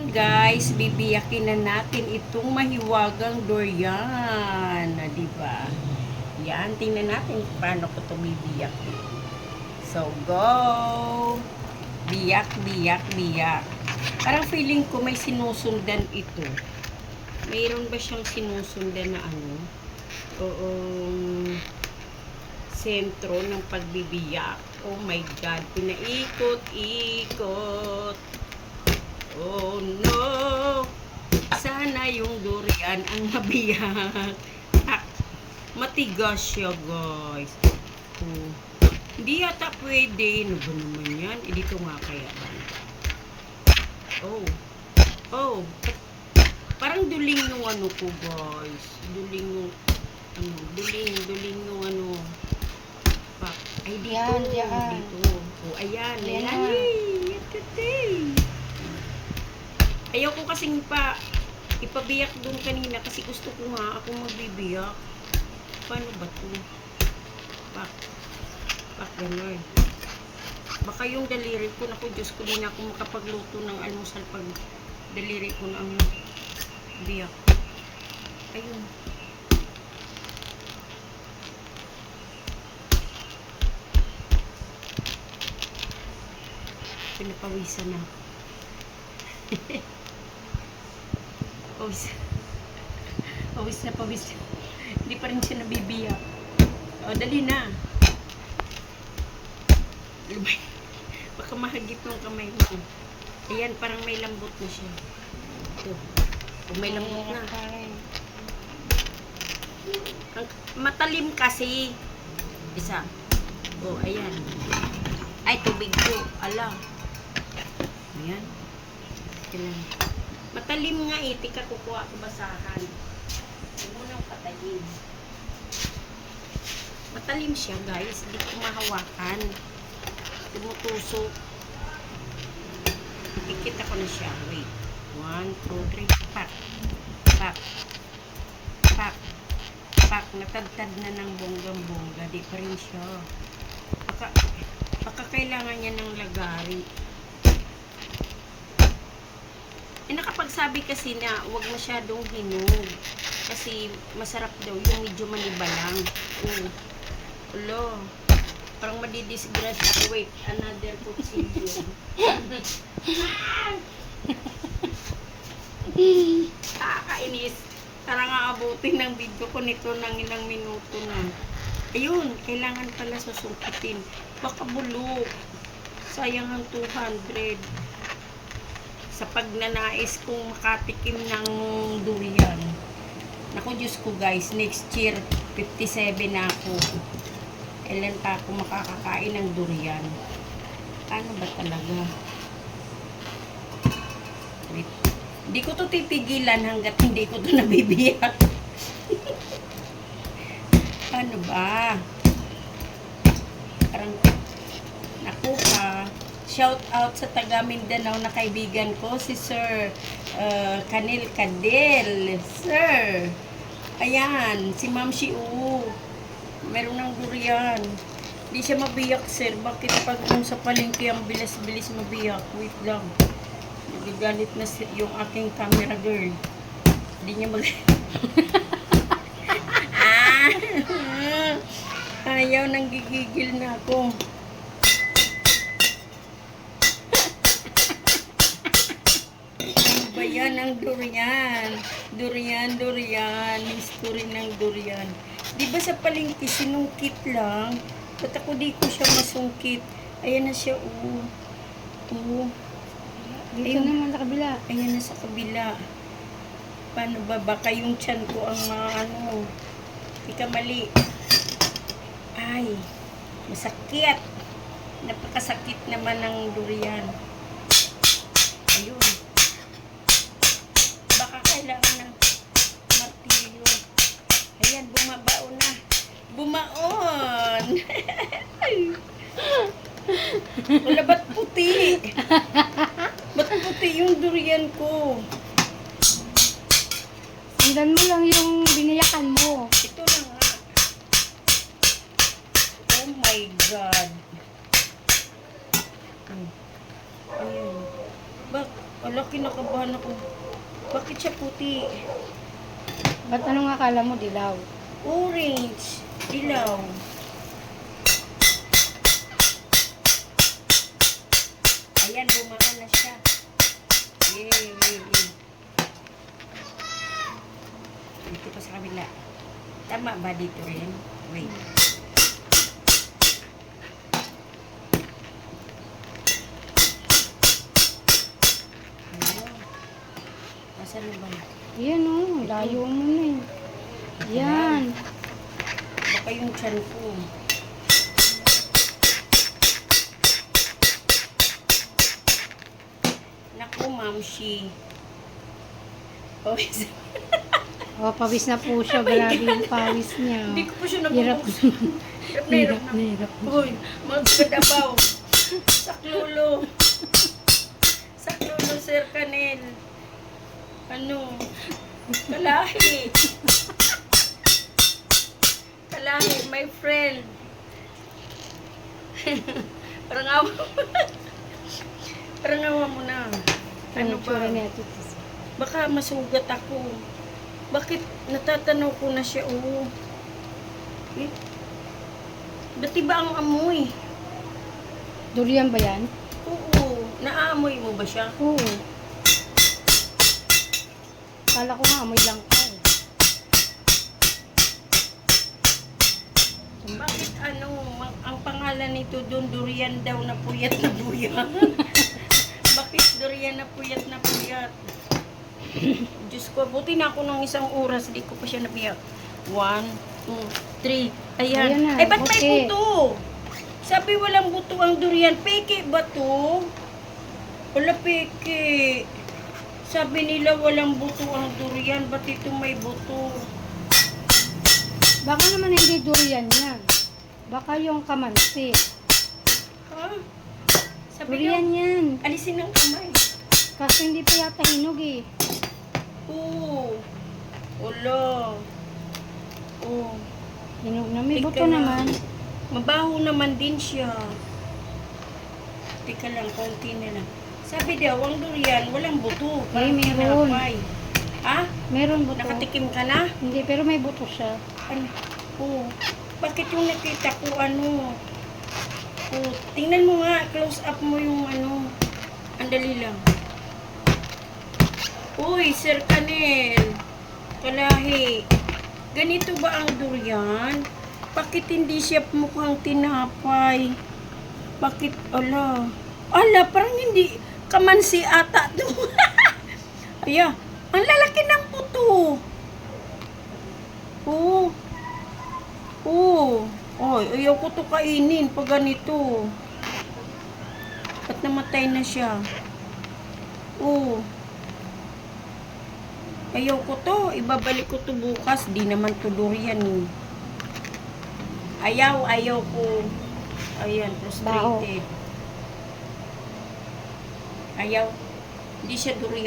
guys, bibiyakin na natin itong mahiwagang durian, di ba? Yan, tingnan natin paano ko ito bibiyakin. So, go! Biyak, biyak, biyak. Parang feeling ko may sinusundan ito. Mayroon ba siyang sinusundan na ano? Oo, sentro ng pagbibiyak. Oh my God, pinaikot-ikot. Oh no! Sana yung durian ang mabiyak. Ah, matigas siya guys. Oh. Hindi yata pwede. Ano ba naman yan? Eh, dito nga kaya. Oh. Oh. Parang duling yung ano ko guys. Duling yung ano. Duling yung ano. Ay, dito. Yan. Dito. Oh, ayan. Ayan. Ayaw ko kasing ipabiyak doon kanina kasi gusto ko nga ako magbibiyak. Paano ba to? Pak gano'n. Baka yung daliri ko, naku Diyos ko, din ako makapagluto ng almusal pag daliri ko na ang biyak. Ayun. Pinapawisan na. Pawis na. Hindi pa rin siya nabibiyak. O, dali na. Lumay. Baka mahagip yung kamay mo. Ayan, parang may lambot na siya. Ito. O, may lambot na. Matalim kasi. Isa. O, ayan. Ay, tubig ko. Ala. Ayan. Kailan. Matalim nga eh. Tika kukuha ko basahan. Huwag mo nang patayin. Matalim siya guys. Hindi ko mahawakan. Tumutusok. Ikita ko na siya. Wait. 1, 2, 3. Pak. Pak. Pak. Pak. Natagtad na ng bonggang-bongga. Di pa rin siya. Baka kailangan niya ng lagari. Nakapagsabi kasi na huwag masyadong hinog. Kasi masarap daw yung medyo manibalang. Ulo. Parang madidisgrasya. Wait, another kutsilyo. Kakainis. Parang aabutin ng video ko nito ng ilang minuto na. Ayun, kailangan pala susungkitin. Baka bulok. Sayang ang 200. Sa pagnanais kong makatikim ng durian. Naku, Diyos ko guys, next year, 57 na ako. Kailan pa ako makakakain ng durian? Ano ba talaga? Wait. Hindi ko to tipigilan hanggat hindi ko to nabibiyak. Ano ba? Parang, naku pa. Shout out sa taga Mindanao na kaibigan ko, si Sir Kanil Kadel. Sir, ayan, si Ma'am Shiu. Meron ng durian. Hindi siya mabiyak, sir. Bakit pag kung sa palengke ang bilis-bilis mabiyak? Wait lang. Nagagalit na yung aking camera girl. Hindi niya mag... Ayaw, nang gigigil na ako. Yan ang durian. Durian. History ng durian. Di ba sa palengke sinungkit lang? Ba't ako di ko siya masungkit? Ayan na siya, Dito naman sa kabila. Ayan na sa kabila. Paano ba? Baka yung tiyan ko ang ano. Ika mali. Ay, masakit. Napakasakit naman ng durian. Ayun. Kailangan ng martilyo. Ayan, bumabaon na. Bumaon! Wala, ba't puti? Ba't puti yung durian ko? Tingnan mo lang yung biniyakan mo. Ito na nga. Oh my God. Ayan. Ala, kinakabahan ako. Bakit siya puti? Ba't anong akala mo dilaw? Orange. Dilaw. Ayan, bumangan na siya. Yay. Dito pa sa kabila. Tama ba dito rin? Wait. Ayun. Nasaan na ba? Yan o, layo mo na eh. Yan. Baka yung tiyan ko. Naku, mamshi. Oh, O, pawis na po siya. Grabe yung pawis niya. hindi ko pa siya Hirap. nabubuksan. Hirap na hirap na. Hirap. Uy, magkadabaw. Saklolo. Saklolo, Sir Canel. Ano? Kalahi. Kalahi, my friend. Parang awa mo. Parang awa mo na. Ano Ano tsura ba? niya? Titis? Baka masugat ako. Bakit natatanaw ko na siya? Oo. Eh? Ba't iba ang amoy? Durian ba yan? Oo. Naaamoy mo ba siya? Oo. Kala ko nga, amoy lang ka eh. Bakit ang pangalan nito doon, durian daw na puyat na buya? Bakit durian na puyat na puyat? Diyos ko, buti na ako ng isang oras, di ko pa siya nabiyak. 1, 2, 3. Ayan. Ayan na, Ay, ba't may buti. buto? Sabi walang buto ang durian. Peke ba to? Wala peke. Sabi nila walang buto ang durian. Ba't ito may buto? Baka naman hindi durian yan. Baka yung kamansi. Ha? Sabi Durian niya, yan. alisin ang kamay. Kasi hindi pa yata hinog eh. Oo. Wala. Oo. Hinog na. May Teka buto lang. naman. Mabaho naman din siya. Teka lang, konti na lang. Sabi daw, ang durian, walang buto. Parang meron. tinapay. Ha? Meron buto. Nakatikim ka na? Hindi, pero may buto siya. Ano? Oo. Bakit yung nakita ko, ano? Oo. Tingnan mo nga, close up mo yung ano. Andali lang. Uy, Sir Canel. Kalahi. Ganito ba ang durian? Bakit hindi siya mukhang tinapay? Bakit, ala? Ala, parang hindi kamansi ata to. Aya, ang lalaki ng puto. Oo. Oo. Oy, ayaw ko to kainin pag ganito. Ba't namatay na siya? Oo. Ayaw ko to. Ibabalik ko to bukas. Di naman to durian eh. Ayaw ko. Ayan, frustrated. Ayaw. Hindi siya durian.